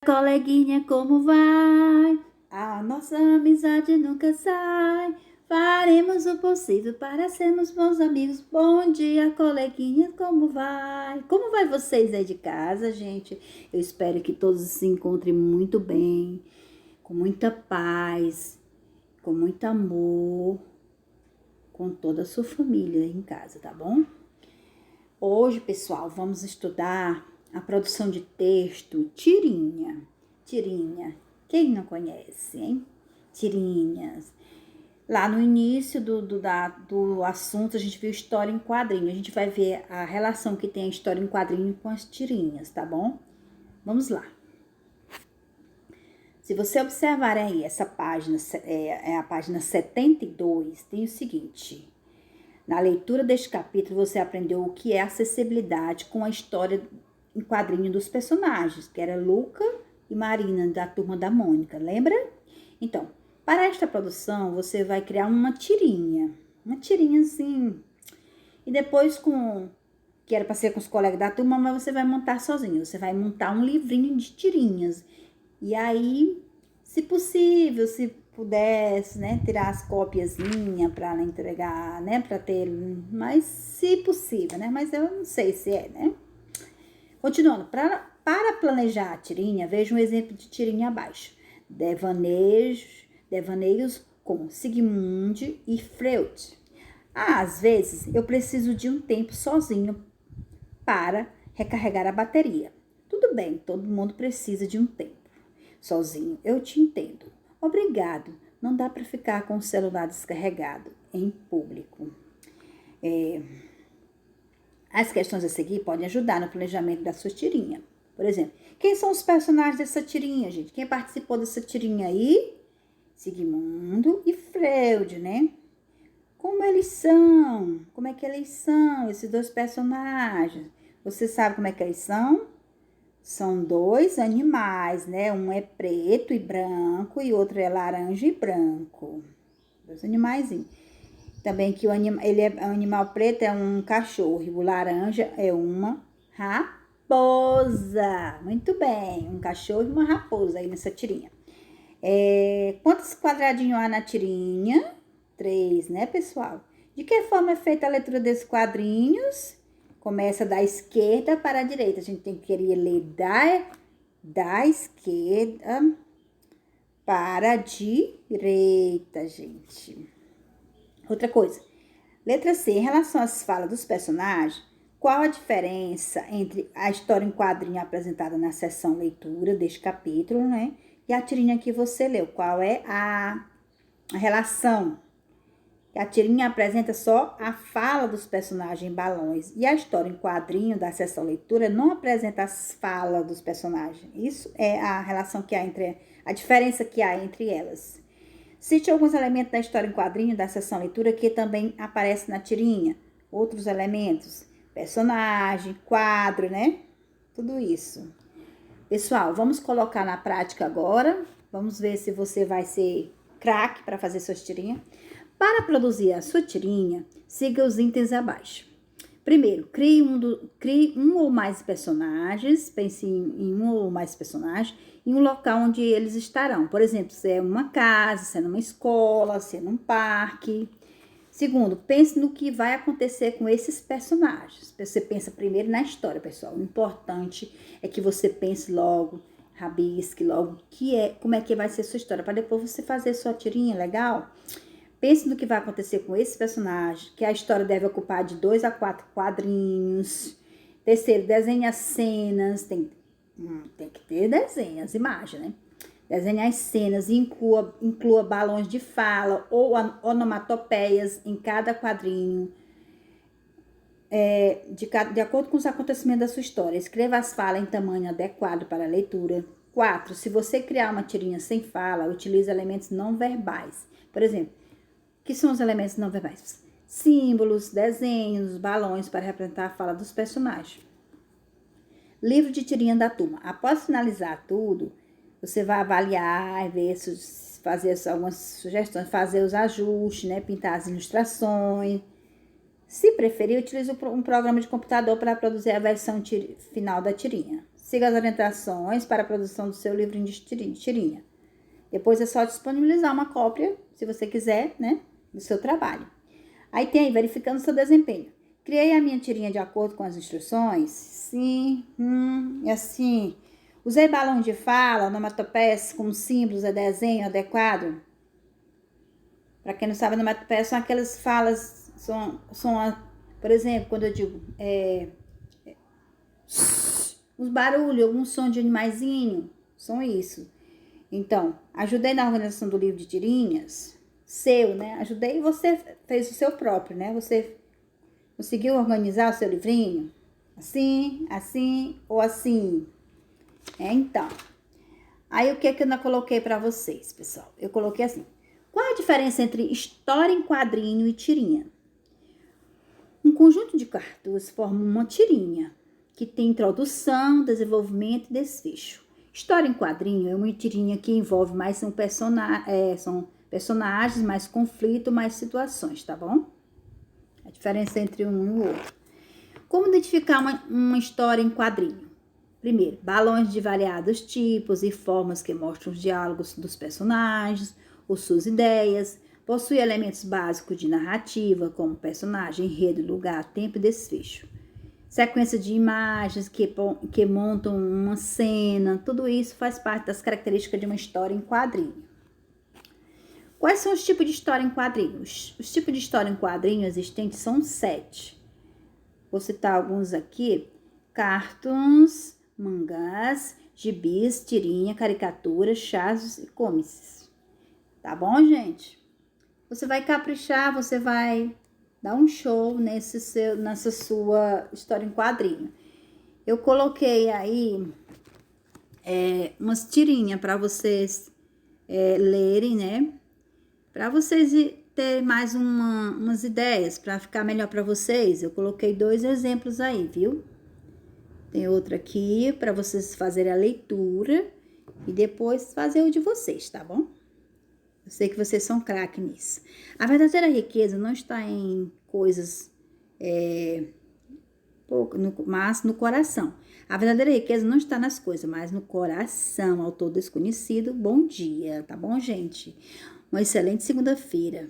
Coleguinha, como vai? A nossa amizade nunca sai. Faremos o possível para sermos bons amigos. Bom dia, coleguinha, como vai? Como vai vocês aí de casa, gente? Eu espero que todos se encontrem muito bem, com muita paz, com muito amor, com toda a sua família em casa, tá bom? Hoje, pessoal, vamos estudar a produção de texto Tirinha. Tirinha, quem não conhece, hein? Tirinhas. Lá no início do assunto, a gente viu história em quadrinho. A gente vai ver a relação que tem a história em quadrinho com as tirinhas, tá bom? Vamos lá. Se você observar aí essa página, é a página 72, tem o seguinte. Na leitura deste capítulo, você aprendeu o que é acessibilidade com a história em quadrinho dos personagens, que era Luca e Marina, da Turma da Mônica, lembra? Então, para esta produção, você vai criar uma tirinha assim, e depois que era para ser com os colegas da turma, mas você vai montar sozinho, você vai montar um livrinho de tirinhas, e aí, se possível, se pudesse, né, tirar as copiazinhas para entregar, né, para ter, mas se possível, né, mas eu não sei se é, né. Continuando, para planejar a tirinha, veja um exemplo de tirinha abaixo. Devaneios com Sigmund e Freud. Às vezes, eu preciso de um tempo sozinho para recarregar a bateria. Tudo bem, todo mundo precisa de um tempo sozinho, eu te entendo. Obrigado, não dá para ficar com o celular descarregado em público. As questões a seguir podem ajudar no planejamento da sua tirinha. Por exemplo, quem são os personagens dessa tirinha, gente? Quem participou dessa tirinha aí? Sigmundo e Freud, né? Como eles são? Como é que eles são, esses dois personagens? Você sabe como é que eles são? São dois animais, né? Um é preto e branco e outro é laranja e branco. Dois animaizinhos. Também que um animal preto é um cachorro e o laranja é uma raposa. Muito bem, um cachorro e uma raposa aí nessa tirinha. Quantos quadradinhos há na tirinha? 3, né, pessoal? De que forma é feita a leitura desses quadrinhos? Começa da esquerda para a direita. A gente tem que querer ler da esquerda para a direita, gente. Outra coisa. Letra C. Em relação às falas dos personagens, qual a diferença entre a história em quadrinho apresentada na seção leitura deste capítulo, né? E a tirinha que você leu? Qual é a relação? A tirinha apresenta só a fala dos personagens em balões. E a história em quadrinho da seção leitura não apresenta as falas dos personagens. Isso é a relação que há a diferença que há entre elas. Cite alguns elementos da história em quadrinho da seção leitura que também aparecem na tirinha. Outros elementos, personagem, quadro, né? Tudo isso. Pessoal, vamos colocar na prática agora. Vamos ver se você vai ser craque para fazer suas tirinhas. Para produzir a sua tirinha, siga os itens abaixo. Primeiro, crie um ou mais personagens, pense em um ou mais personagens, em um local onde eles estarão. Por exemplo, se é uma casa, se é numa escola, se é num parque. Segundo, pense no que vai acontecer com esses personagens. Você pensa primeiro na história, pessoal. O importante é que você pense logo, rabisque logo, como é que vai ser a sua história, para depois você fazer sua tirinha, legal? Pense no que vai acontecer com esse personagem, que a história deve ocupar de 2 a 4 quadrinhos. Terceiro, desenhe as cenas, tem que ter desenho, as imagens, né? Desenhe as cenas e inclua balões de fala ou onomatopeias em cada quadrinho, de acordo com os acontecimentos da sua história. Escreva as falas em tamanho adequado para a leitura. 4. Se você criar uma tirinha sem fala, utilize elementos não verbais. Por exemplo, que são os elementos não verbais? Símbolos, desenhos, balões para representar a fala dos personagens. Livro de tirinha da turma. Após finalizar tudo, você vai avaliar, ver, fazer algumas sugestões, fazer os ajustes, né? Pintar as ilustrações. Se preferir, utilize um programa de computador para produzir a versão final da tirinha. Siga as orientações para a produção do seu livrinho de tirinha. Depois é só disponibilizar uma cópia, se você quiser, né, do seu trabalho. Aí tem aí, verificando o seu desempenho. Criei a minha tirinha de acordo com as instruções? Sim, e assim. Usei balão de fala, onomatopeias com símbolos, desenho adequado? Para quem não sabe, onomatopeias são aquelas falas, por exemplo, quando eu digo uns barulhos, algum som de animaizinho, são isso. Então, ajudei na organização do livro de tirinhas, seu, né? Ajudei e você fez o seu próprio, né? Você conseguiu organizar o seu livrinho? Assim, assim ou assim? Então, aí o que eu não coloquei para vocês, pessoal? Eu coloquei assim. Qual a diferença entre história em quadrinho e tirinha? Um conjunto de cartuchos forma uma tirinha, que tem introdução, desenvolvimento e desfecho. História em quadrinho é uma tirinha que envolve mais são personagens, mais conflito, mais situações, tá bom? A diferença entre um e o outro. Como identificar uma história em quadrinho? Primeiro, balões de variados tipos e formas que mostram os diálogos dos personagens ou suas ideias. Possui elementos básicos de narrativa, como personagem, enredo, lugar, tempo e desfecho. Sequência de imagens que montam uma cena, tudo isso faz parte das características de uma história em quadrinho. Quais são os tipos de história em quadrinho? Os tipos de história em quadrinho existentes são 7. Vou citar alguns aqui: cartoons, mangás, gibis, tirinha, caricaturas, chazos e comics. Tá bom, gente? Você vai caprichar, você vai dar um show nessa sua história em quadrinho. Eu coloquei aí umas tirinhas para vocês lerem, né? Para vocês terem mais umas ideias, para ficar melhor para vocês. Eu coloquei 2 exemplos aí, viu? Tem outro aqui para vocês fazerem a leitura e depois fazer o de vocês, tá bom? Eu sei que vocês são craques nisso. A verdadeira riqueza não está em coisas, mas no coração. A verdadeira riqueza não está nas coisas, mas no coração. Autor desconhecido, bom dia, tá bom, gente? Uma excelente segunda-feira.